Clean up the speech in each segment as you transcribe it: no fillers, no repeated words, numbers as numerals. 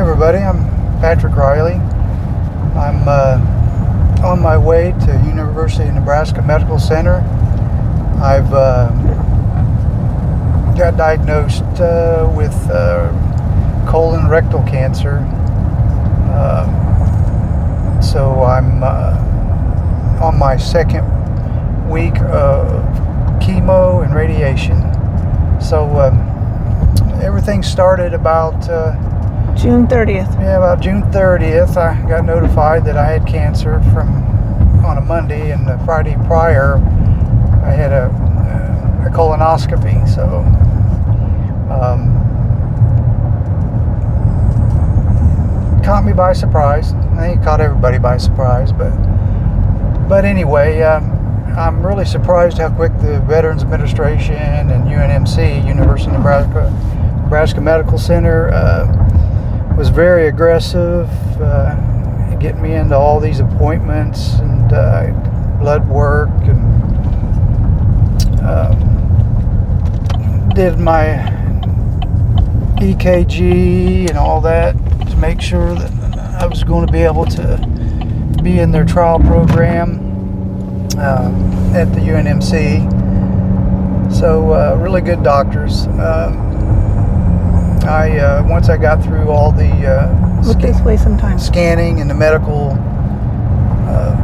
everybody, I'm Patrick Riley. I'm on my way to University of Nebraska Medical Center. I've got diagnosed with colon rectal cancer. So I'm on my second week of chemo and radiation. So everything started about June 30th. Yeah, about June 30th. I got notified that I had cancer on a Monday, and the Friday prior I had a colonoscopy. So caught me by surprise. I think it caught everybody by surprise, but anyway, I'm really surprised how quick the Veterans Administration and UNMC, University of Nebraska Medical Center, was very aggressive, getting me into all these appointments and blood work, and did my EKG and all that to make sure that I was going to be able to be in their trial program at the UNMC. So really good doctors. Once I got through all the Look this way sometime. scanning and the medical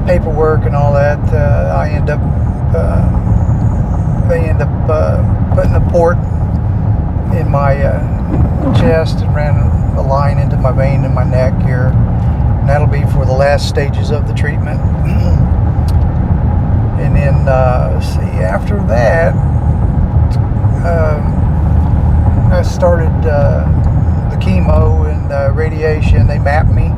paperwork and all that, they end up putting a port in my chest and ran a line into my vein in my neck here. And that'll be for the last stages of the treatment. And then, after that, I started the chemo and radiation. They mapped me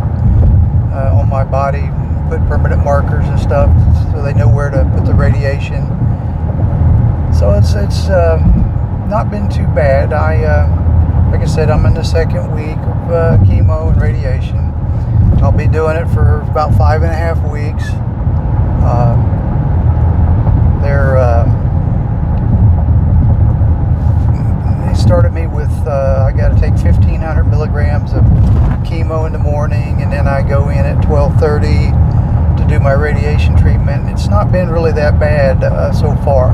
on my body, put permanent markers and stuff, so they know where to put the radiation. So it's not been too bad. Like I said, I'm in the second week of chemo and radiation. I'll be doing it for about 5.5 weeks. They started me with, I got to take 1,500 milligrams of chemo in the morning, and then I go in at 12:30 to do my radiation treatment. It's not been really that bad so far.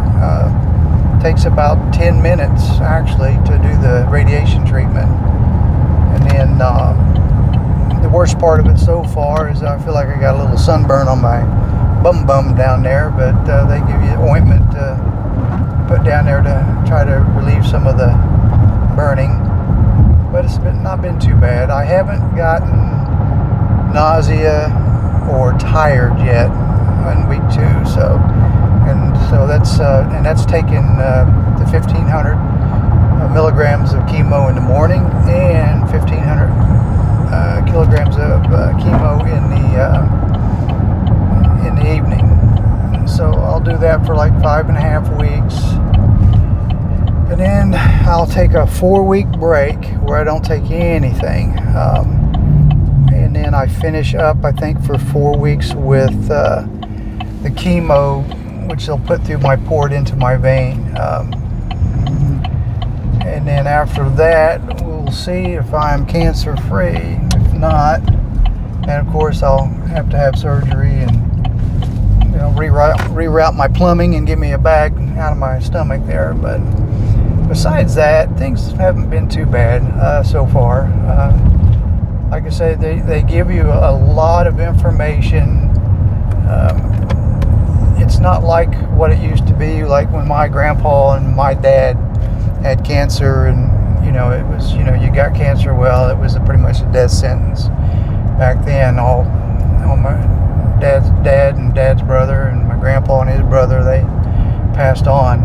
It takes about 10 minutes actually to do the radiation treatment. And then the worst part of it so far is I feel like I got a little sunburn on my bum down there, but they give you ointment to put down there to try to relieve some of the burning. But it's not been too bad. I haven't gotten nausea or tired yet in week 2. So that's taken the 1,500 milligrams of chemo in the morning and 1,500 kilograms of chemo in the evening. So I'll do that for like 5.5 weeks, and then I'll take a 4-week break where I don't take anything, and then I finish up, I think, for 4 weeks with the chemo, which they'll put through my port into my vein, and then after that we'll see if I'm cancer free. If not, and of course I'll have to have surgery and reroute my plumbing and give me a bag out of my stomach there. But besides that, things haven't been too bad so far. Like I say, they give you a lot of information. It's not like what it used to be, like when my grandpa and my dad had cancer, and it was, you got cancer, well, it was pretty much a death sentence back then. All my dad's dad and dad's brother and my grandpa and his brother, they passed on.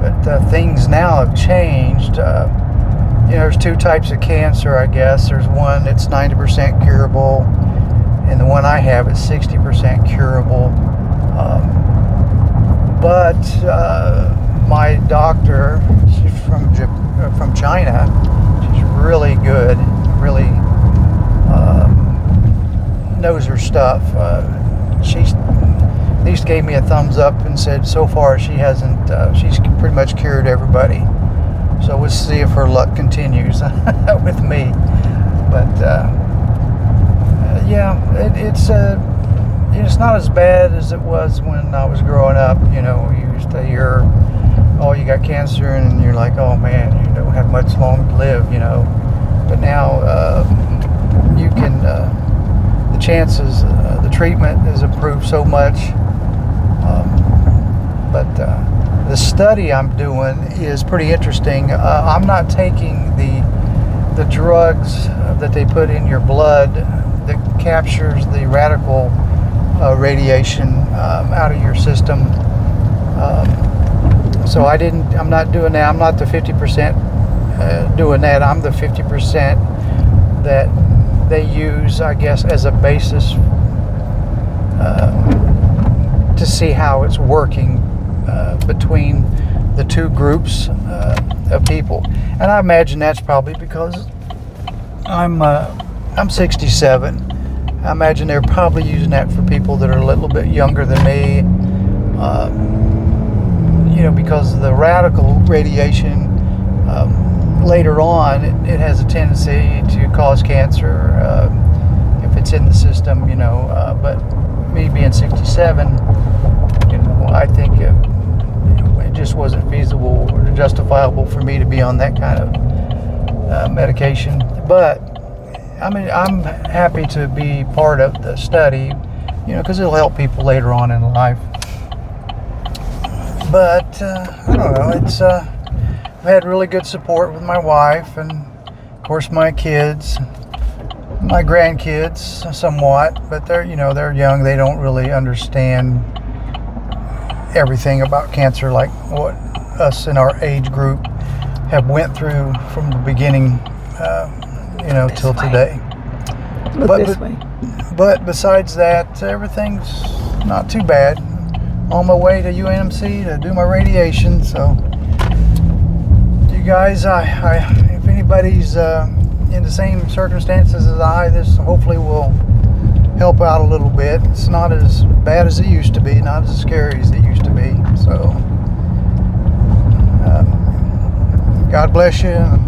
But things now have changed. There's 2 types of cancer, I guess. There's one that's 90% curable, and the one I have is 60% curable. But my doctor, she's from China. She's really good, really knows her stuff. She's at least gave me a thumbs up and said so far she's pretty much cured everybody. So we'll see if her luck continues with me. But yeah, it's not as bad as it was when I was growing up. You used to hear, oh, you got cancer, and you're like, oh man, you don't have much long to live. But now you can. The chances, the treatment has improved so much. But the study I'm doing is pretty interesting. I'm not taking the drugs that they put in your blood that captures the radical radiation out of your system. So I'm not doing that. I'm not the 50% doing that. I'm the 50% that they use, I guess, as a basis to see how it's working between the two groups of people. And I imagine that's probably because I'm 67. I imagine they're probably using that for people that are a little bit younger than me. Because of the radical radiation, later on, it has a tendency to cause cancer if it's in the system, but me being 67, I think it just wasn't feasible or justifiable for me to be on that kind of medication. But I'm happy to be part of the study, because it'll help people later on in life. But I don't know. I've had really good support with my wife, and of course my kids, my grandkids, somewhat. But they're young. They don't really understand everything about cancer like what us in our age group have went through from the beginning, till today. But besides that, everything's not too bad. On my way to UNMC to do my radiation. So you guys, if anybody's in the same circumstances as this hopefully will help out a little bit. It's not as bad as it used to be, not as scary as it used to be. So God bless you.